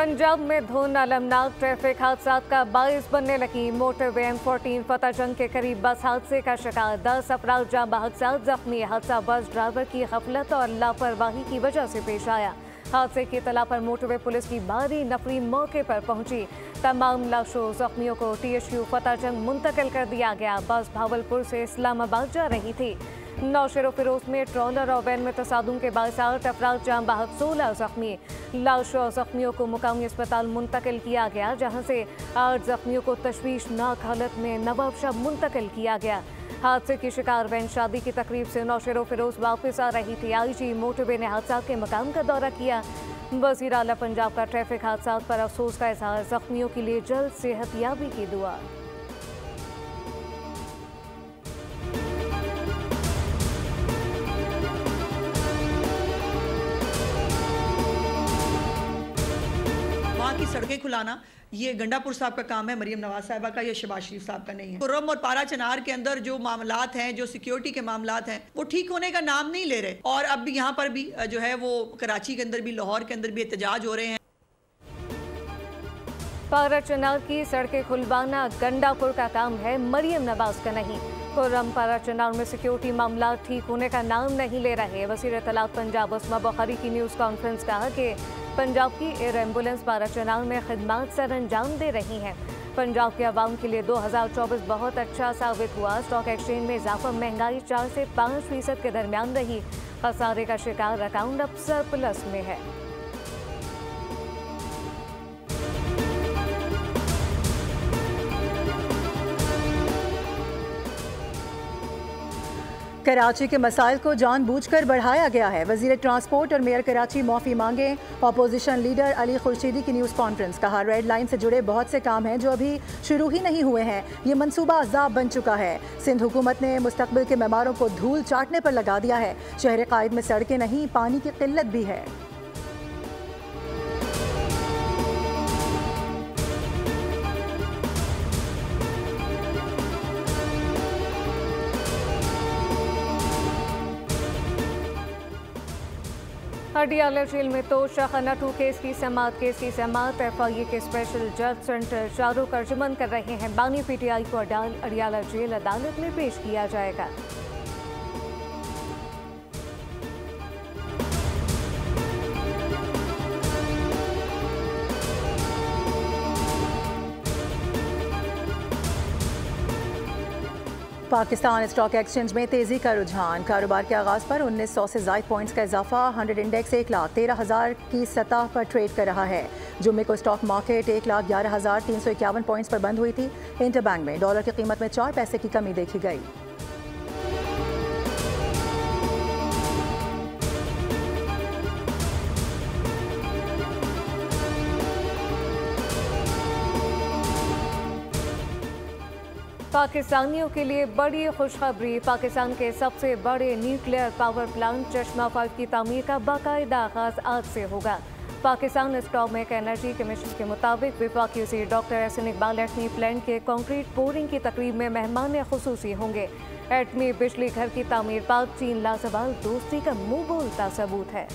पंजाब में धुन अलमनाक ट्रैफिक हादसा का बाइस बनने लगी। मोटरवे M14 फतेहजंग के करीब बस हादसे का शिकार 10 अफराद जाँ बहक जख्मी। हादसा बस ड्राइवर की गफलत और लापरवाही की वजह से पेश आया। हादसे की इतला पर मोटरवे पुलिस की भारी नफरी मौके पर पहुंची। तमाम लाशों जख्मियों को TSU फतेहजंग मुंतकिल कर दिया गया। बस भावलपुर से इस्लामाबाद जा रही थी। नौशेरो फिरोज में ट्रॉलर और वैन में तसादुम के बायस 8 अफराद जाँ बहक 16 जख्मी। लाशों और जख्मियों को मुकामी अस्पताल मुंतकिल किया गया, जहां से 8 जख्मियों को तशवीशनाक हालत में नवाबशाह मुंतकिल किया गया। हादसे की शिकार वैन शादी की तकरीब से नौशेरो फिरोज वापस आ रही थी। IG मोटरवे ने हादसा के मकाम का दौरा किया। वज़ीर आला पंजाब का ट्रैफिक हादसा पर अफसोस का इजहार, जख्मियों के लिए जल्द सेहतयाबी की दुआ। की सड़कें खुलाना ये गंडापुर साहब का काम है, मरियम नवाज साहिबा का या शहबाज शरीफ साहब का नहीं है। खुर्रम और पारा चनार के अंदर जो मामलात हैं, जो सिक्योरिटी के मामलात हैं, वो ठीक होने का नाम नहीं ले रहे। और अब यहाँ पर भी जो है वो कराची के अंदर भी, लाहौर के अंदर भी एहतजाज हो रहे हैं। पारा चनार की सड़कें खुलवाना गंडापुर का काम है, मरियम नवाज का नहीं। खुर्रम पारा चनार में सिक्योरिटी मामला ठीक होने का नाम नहीं ले रहे। वज़ीर इत्तलात पंजाब उस्मा बुखारी की न्यूज़ कॉन्फ्रेंस कहा कि पंजाब की एयर एम्बुलेंस पारा चनार में खिदमत सर अंजाम दे रही हैं। पंजाब के अवाम के लिए 2024 बहुत अच्छा साबित हुआ। स्टॉक एक्सचेंज में इजाफा, महंगाई 4 से 5% के दरमियान रही। खसारे का शिकार अकाउंट अब सरप्लस में है। कराची के मसाइल को जानबूझकर बढ़ाया गया है। वज़ीर ट्रांसपोर्ट और मेयर कराची माफ़ी मांगे। अपोजिशन लीडर अली खुर्शीदी की न्यूज़ कॉन्फ्रेंस, कहा रेड लाइन से जुड़े बहुत से काम हैं जो अभी शुरू ही नहीं हुए हैं। ये मंसूबा अज़ाब बन चुका है। सिंध हुकूमत ने मुस्तकबिल के मेमारों को धूल चाटने पर लगा दिया है। शहर कायद में सड़कें नहीं, पानी की किल्लत भी है। अडियाला जेल में तो शाखाना 2 केस की समाअत FIA के स्पेशल जज सेंटर शाहरुख अर्जुमन कर रहे हैं। बानी PTI को अडियाला जेल अदालत में पेश किया जाएगा। पाकिस्तान स्टॉक एक्सचेंज में तेजी का रुझान। कारोबार के आगाज पर 1900 से ज़ायद पॉइंट्स का इजाफा। 100 इंडेक्स 1,13,000 की सतह पर ट्रेड कर रहा है। जुम्मे को स्टॉक मार्केट 1,11,351 पॉइंट्स पर बंद हुई थी। इंटरबैंक में डॉलर की कीमत में 4 पैसे की कमी देखी गई। पाकिस्तानियों के लिए बड़ी खुशखबरी। पाकिस्तान के सबसे बड़े न्यूक्लियर पावर प्लांट चश्मा 5 की तामीर का बाकायदा आगाज आज से होगा। पाकिस्तान एटॉमिक एनर्जी कमीशन के मुताबिक वफाकी वज़ीर डॉक्टर एहसन इकबाल एटमी प्लांट के कंक्रीट पोरिंग की तकरीब में मेहमान खुसूसी होंगे। एटमी बिजली घर की तामीर पाक चीन लाजवाल दोस्ती का मुंह बोलता सबूत है।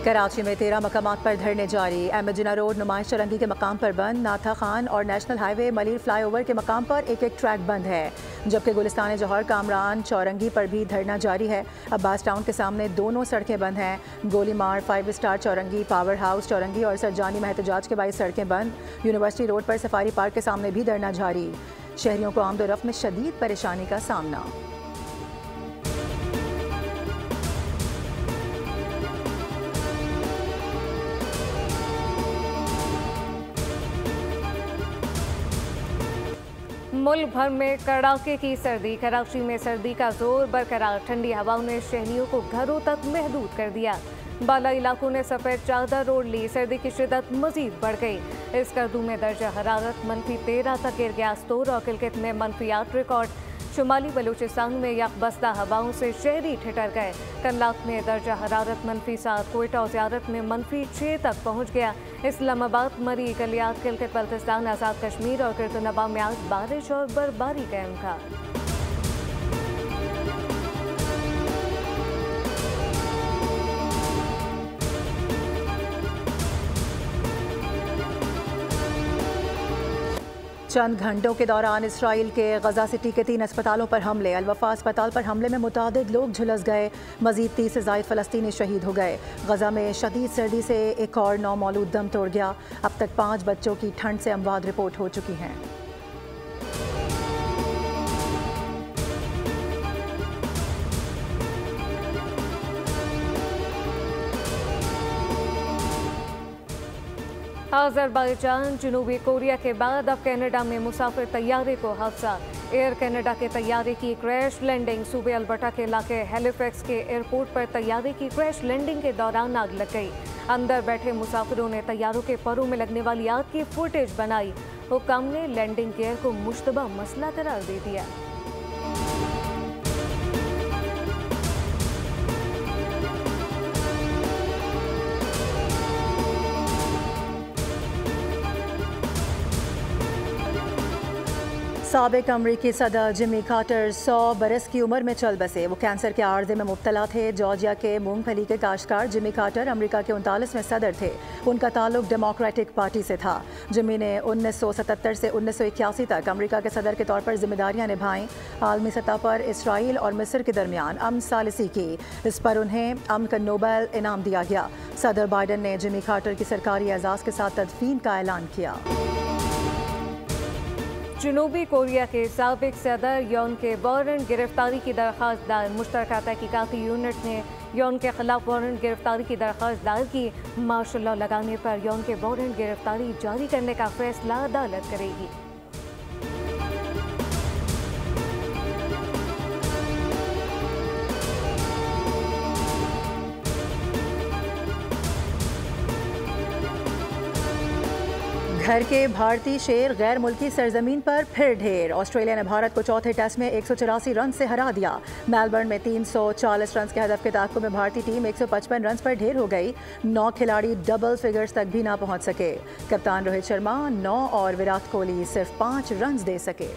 कराची में 13 मकामात पर धरने जारी। एमजिना रोड नुमाइश चौरंगी के मकाम पर बंद। नाथा खान और नेशनल हाईवे मलिर फ्लाईओवर के मकाम पर एक ट्रैक बंद है, जबकि गुलिस्तान जौहर कामरान चौरंगी पर भी धरना जारी है। अब्बास टाउन के सामने दोनों सड़कें बंद हैं। गोलीमार, 5 स्टार चौरंगी, पावर हाउस चौरंगी और सरजानी में एहतजाज के बाद सड़कें बंद। यूनिवर्सिटी रोड पर सफारी पार्क के सामने भी धरना जारी। शहरियों को आमदोरफ्त में शदीद परेशानी का सामना। मुल्क भर में कड़ाके की सर्दी। कराची में सर्दी का जोर बरकरार। ठंडी हवाओं ने शहरियों को घरों तक महदूद कर दिया। बाला इलाकों ने सफ़ेद चादर ओढ़ ली। सर्दी की शिद्दत मजीद बढ़ गई। इस गर्दू में दर्जा हरारत -13 तक गिर गया। स्तोर और किलकत में -8 रिकॉर्ड। शुमाली बलूचिस्तान में यकबस्ता हवाओं से शहरी ठिठर गए। कल्लात में दर्जा हरारत -7, कोयटा और ज़ियारत में -6 तक पहुँच गया। इस्लामाबाद, मरी, गलियात, गिलगित बल्तिस्तान, आज़ाद कश्मीर और गिरदनवा में आज बारिश और बर्फबारी का इम्कान। चंद घंटों के दौरान इसराइल के गजा सिटी के 3 अस्पतालों पर हमले। अल-वफा अस्पताल पर हमले में मुतादिद लोग झुलस गए। मजीद 30 से ज़ायद फ़लस्तीनी शहीद हो गए। गजा में शदीद सर्दी से एक और 9 मौलूद दम तोड़ गया। अब तक 5 बच्चों की ठंड से अमवात रिपोर्ट हो चुकी हैं। अज़रबैजान जनूबी कोरिया के बाद अब कनाडा में मुसाफिर तैयारे को हादसा। एयर कनाडा के तैयारे की क्रैश लैंडिंग। सूबे अल्बर्टा के इलाके हैलिफैक्स के एयरपोर्ट पर तैयारे की क्रैश लैंडिंग के दौरान आग लग गई। अंदर बैठे मुसाफिरों ने तैयारों के परों में लगने वाली आग की फुटेज बनाई। हुक्काम ने लैंडिंग गियर को मुश्तबा मसला करार दे दिया। साबिक अमरीकी सदर जिमी कार्टर 100 बरस की उम्र में चल बसे। वो कैंसर के आर्जे में मुब्तला थे। जॉर्जिया के मूंगफली के काश्तकार जिमी कार्टर अमरीका के 39वें सदर थे। उनका ताल्लुक डेमोक्रेटिक पार्टी से था। जिमी ने 1977 से 1981 तक अमरीका के सदर के तौर पर जिम्मेदारियां निभाईं। आलमी सतह पर इसराइल और मिस्र के दरमियान अमन सालिसी की। इस पर उन्हें अमन का नोबेल इनाम दिया गया। सदर बाइडन ने जिमी कार्टर की सरकारी एजाज़ के साथ तदफीन का ऐलान किया। जनूबी कोरिया के साबिक सदर यौन के वारंट गिरफ्तारी की दरख्वास्त दायर। मुश्तरका तहकीकाती यूनिट ने यौन के खिलाफ वारंट गिरफ्तारी की दरख्वास्त दायर की। मार्शल लॉ लगाने पर यौन के वारंट गिरफ्तारी जारी करने का फैसला अदालत करेगी। घर के भारतीय शेर गैर मुल्की सरजमीन पर फिर ढेर। ऑस्ट्रेलिया ने भारत को चौथे टेस्ट में 184 रन से हरा दिया। मेलबर्न में 340 रन के हदफ के ताक़ुब में भारतीय टीम 155 रन पर ढेर हो गई। 9 खिलाड़ी डबल फिगर्स तक भी ना पहुंच सके। कप्तान रोहित शर्मा 9 और विराट कोहली सिर्फ 5 रन दे सके।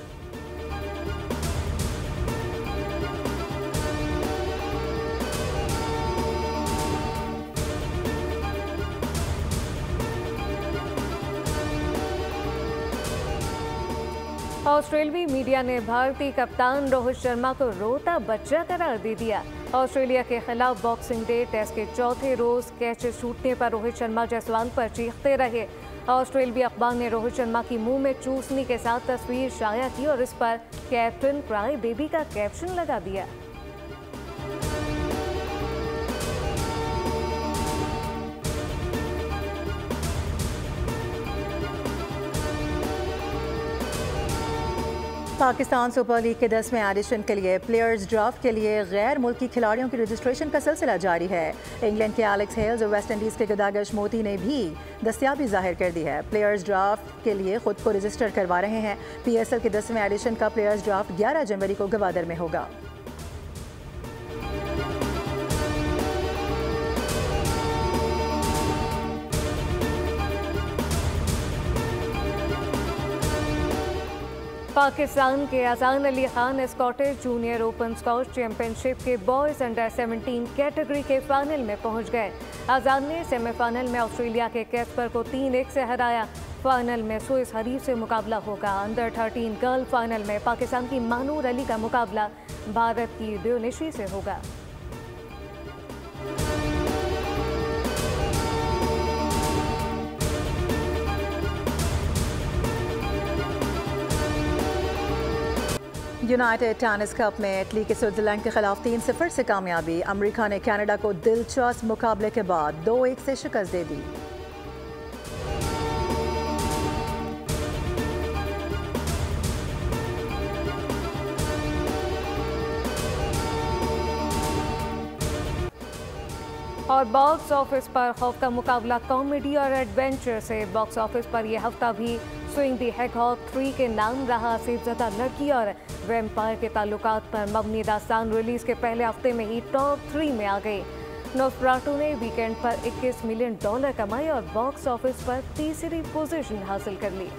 ऑस्ट्रेलवी मीडिया ने भारतीय कप्तान रोहित शर्मा को रोता बच्चा करार दे दिया। ऑस्ट्रेलिया के खिलाफ बॉक्सिंग डे टेस्ट के चौथे रोज कैचेस छूटने पर रोहित शर्मा जायसवाल पर चीखते रहे। ऑस्ट्रेलवी अखबार ने रोहित शर्मा की मुंह में चूसनी के साथ तस्वीर शाया की और इस पर कैप्टन क्राई बेबी का कैप्शन लगा दिया। पाकिस्तान सुपर लीग के 10वें एडिशन के लिए प्लेयर्स ड्राफ्ट के लिए गैर मुल्की खिलाड़ियों की रजिस्ट्रेशन का सिलसिला जारी है। इंग्लैंड के एलेक्स हेल्स और वेस्ट इंडीज़ के गदागश मोती ने भी दस्तयाबी जाहिर कर दी है। प्लेयर्स ड्राफ्ट के लिए खुद को रजिस्टर करवा रहे हैं। PSL के 10वें एडिशन का प्लेयर्स ड्राफ्ट 11 जनवरी को गवादर में होगा। पाकिस्तान के अजान Ali Khan Scottish junior open squash championship के बॉयज़ अंडर 17 कैटेगरी के फाइनल में पहुंच गए। अजान ने सेमीफाइनल में ऑस्ट्रेलिया के कैस्पर को 3-1 से हराया। फाइनल में स्विस हरीफ से मुकाबला होगा। अंडर 13 गर्ल फाइनल में पाकिस्तान की मानूर अली का मुकाबला भारत की दियोनिशी से होगा। यूनाइटेड टेनिस कप में इटली के स्विट्जरलैंड के खिलाफ 3-0 से कामयाबी। अमेरिका ने कनाडा को दिलचस्प मुकाबले के बाद 2-1 से शिकस्त दे दी। और बॉक्स ऑफिस पर खौफ का मुकाबला कॉमेडी और एडवेंचर से। बॉक्स ऑफिस पर यह हफ्ता भी स्विंग दी हैगहॉग 3 के नाम रहा सेबज़दा लड़की और वैम्पायर के ताल्लुकात पर मबनी दास्तान रिलीज के पहले हफ्ते में ही टॉप 3 में आ गई। नोस्फराटू ने वीकेंड पर $21 मिलियन कमाए और बॉक्स ऑफिस पर तीसरी पोजीशन हासिल कर ली।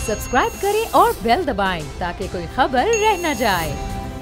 सब्सक्राइब करें और बेल दबाएं ताकि कोई खबर रह न जाए।